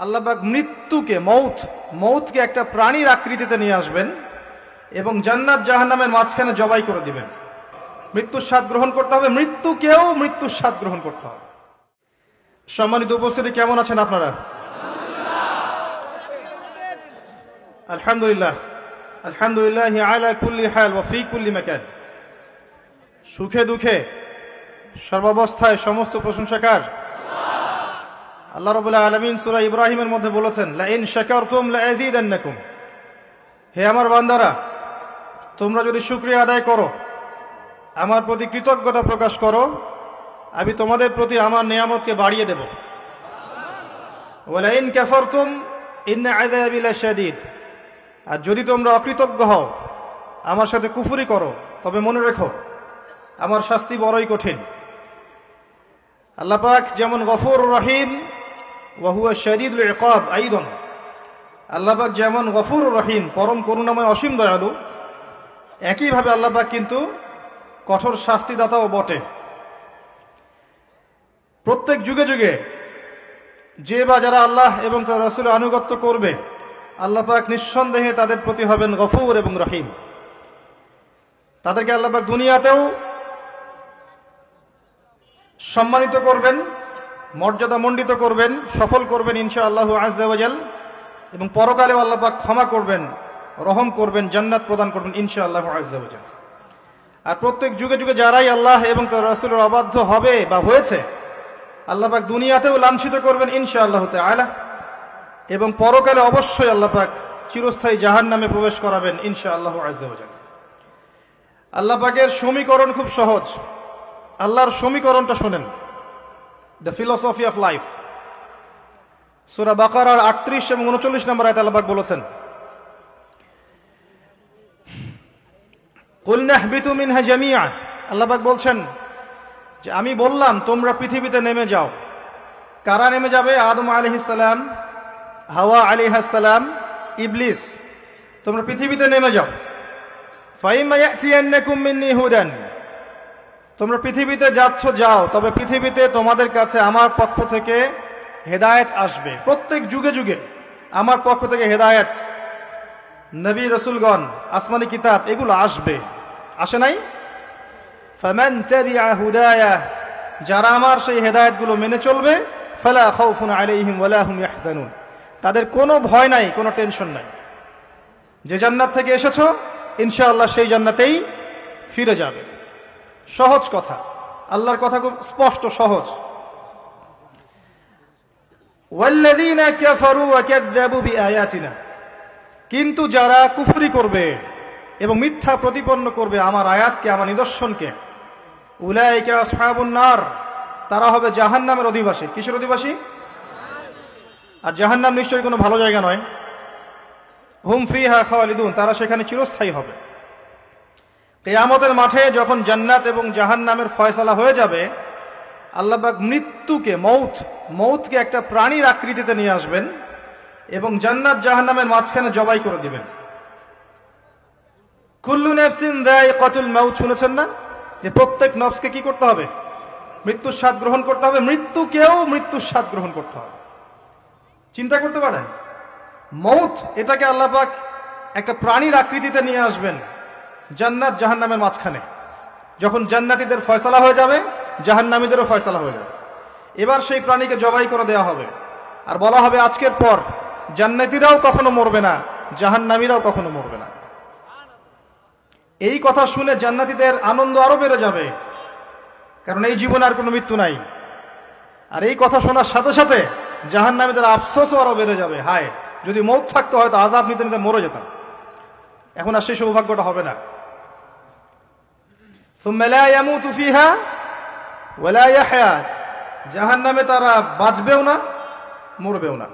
আল্লাহ পাক মৃত্যুকে মৌতকে একটা প্রাণীর আকৃতিতে নিয়ে আসবেন এবং জান্নাত জাহান্নামের মাঝখানে জবাই করে দিবেন। মৃত্যুর স্বাদ গ্রহণ করতে হবে, মৃত্যুকেও মৃত্যুর স্বাদ গ্রহণ করতে হবে। সম্মানিত উপস্থিতি, কেমন আছেন আপনারা? আলহামদুলিল্লাহ, আলহামদুলিল্লাহ আলা কুল্লি হাল ওয়া ফি কুল্লি মাকান। সুখে দুঃখে সর্বাবস্থায় সমস্ত প্রশংসাকার আল্লাহ রাব্বুল আলামিন সূরা ইব্রাহিমের মধ্যে বলেছেন, লা ইন শাকারতুম লা আযীদান্নাকুম। হে আমার বান্দারা, তোমরা যদি শুকরিয়া আদায় করো, আমার প্রতি কৃতজ্ঞতা প্রকাশ করো, আমি তোমাদের প্রতি আমার নিয়ামতকে বাড়িয়ে দেব। ওয়া লা ইন কাফারতুম ইন্না আযাবি লাশাদীদ। আর যদি তোমরা অকৃতজ্ঞ হও, আমার সাথে কুফরি করো, তবে মনে রেখো আমার শাস্তি বড়ই কঠিন। আল্লাহ পাক যেমন গফুর রহিম ওয়া হুয়া শাদীদুল ইকাব আইদান, আল্লাহ পাক যেমন গফুর রহিম পরম করুণাময় অসীম দয়ালু, একইভাবে আল্লাহ পাক কিন্তু কঠোর শাস্তিদাতাও বটে। প্রত্যেক যুগে যুগে যে বা যারা আল্লাহ এবং তার রাসূলের আনুগত্য করবে, আল্লাহ পাক নিঃসন্দেহে তাদের প্রতি হবেন গফুর এবং রহিম। তাদেরকে আল্লাহ পাক দুনিয়াতেও সম্মানিত করবেন, মর্যাদা মণ্ডিত করবেন, সফল করবেন ইনশাআল্লাহ আযজা ওয়া জাল, এবং পরকালেও আল্লাহ পাক ক্ষমা করবেন, রহম করবেন, জান্নাত প্রদান করবেন ইনশাআল্লাহ আযজা ওয়া জাল। আর প্রত্যেক যুগে যুগে যারাই আল্লাহ এবং তার রাসূলের অবাধ্য হবে বা হয়েছে, আল্লাহ পাক দুনিয়াতেও লাঞ্ছিত করবেন ইনশাআল্লাহ তাআলা, এবং পরকালে অবশ্যই আল্লাহ পাক চিরস্থায়ী জাহান্নামে প্রবেশ করাবেন ইনশাআল্লাহ আযজা ওয়া জাল। আল্লাহ পাকের সমীকরণ খুব সহজ। আল্লাহর সমীকরণটা শোনেন, দ্য ফিলোসফি অফ লাইফ। সূরা বাকারার ৩৮ এবং ৩৯ নম্বর আয়াতে আল্লাহ পাক বলেছেন, কুল নাহবিতু মিনহা জামিআ। আল্লাহ পাক বলছেন যে আমি বললাম তোমরা পৃথিবীতে নেমে যাও। কারা নেমে যাবে? আদম আলাইহিস সালাম, হাওয়া আলাইহিস সালাম, ইবলিস। তোমরা পৃথিবীতে নেমে যাও। ফাইম্মা ইয়াতিয়ান্নাকুম মিন্নী হুদান। তোমরা পৃথিবীতে যাচ্ছ, যাও, তবে পৃথিবীতে তোমাদের কাছে আমার পক্ষ থেকে হেদায়েত আসবে। প্রত্যেক যুগে যুগে আমার পক্ষ থেকে হেদায়েত, নবী রাসূলগণ, আসমানি কিতাব এগুলো আসবে। আসে নাই? ফামান তাবিআ হুদায়া, যারা আমার সেই হেদায়েতগুলো মেনে চলবে, ফালা খাউফুন আলাইহিম ওয়ালা হুম ইয়াহজানুন, তাদের কোনো ভয় নাই, কোনো টেনশন নাই। যে জান্নাত থেকে এসেছো ইনশাআল্লাহ সেই জান্নাতেই ফিরে যাবে। সহজ কথা, আল্লাহর কথা খুব স্পষ্ট সহজ। ওয়াল্লাযীনা কাফারু ওয়া কাযযাবু বিআয়াতিনা, কিন্তু যারা কুফরি করবে এবং মিথ্যা প্রতিপন্ন করবে আমার আয়াতকে, আমার নিদর্শনকে, উলাইকা আসহাবুন নার, তারা হবে জাহান্নামের অধিবাসী। কিসের অধিবাসী? আর জাহান্নাম নিশ্চয়ই কোনো ভালো জায়গা নয়। হুম ফিহা খালিদুন, তারা সেখানে চিরস্থায়ী হবে। কিয়ামতের মাঠে যখন জান্নাত এবং জাহান্নামের ফয়সালা হয়ে যাবে, আল্লাহ পাক মৃত্যুকে মৌতকে একটা প্রাণীর আকৃতিতে নিয়ে আসবেন এবং জান্নাত জাহান্নামের মাঝখানে জবাই করে দিবেন। কুল্লু নাফসিন যায়িকাতুল মাউত, শুনেছেন না? যে প্রত্যেক নফসকে কি করতে হবে? মৃত্যুর স্বাদ গ্রহণ করতে হবে, মৃত্যুকেও মৃত্যুর স্বাদ গ্রহণ করতে হবে। চিন্তা করতে পারেন, মৌত এটাকে আল্লাহ পাক একটা প্রাণীর আকৃতিতে নিয়ে আসবেন জান্নাত জাহান্নামের মাঝখানে। যখন জান্নাতীদের ফয়সালা হয়ে যাবে, জাহান্নামীদেরও ফয়সালা হয়ে যাবে। এবার সেই প্রাণীকে জবাই করে দেওয়া হবে আর বলা হবে আজকের পর জান্নাতীরাও কখনো মরবে না, জাহান্নামীরাও কখনো মরবে না। এই কথা শুনে জান্নাতীদের আনন্দ আরো বেড়ে যাবে, কারণ এই জীবনে আর কোনো মৃত্যু নাই। আর এই কথা শোনার সাথে সাথে জাহান্নামীদের আফসোসও আরো বেড়ে যাবে, হায় যদি মৌত থাকতো হয়তো আযাব নিতে নিতে মরে যেতাম। এখন আর সেই সৌভাগ্যটা হবে না। সুম্মা লা ইয়ামুতু ফিহা ওয়া লা ইয়াহয়া, জাহান্নামে তারা বাঁচবেও না, মরবেও না।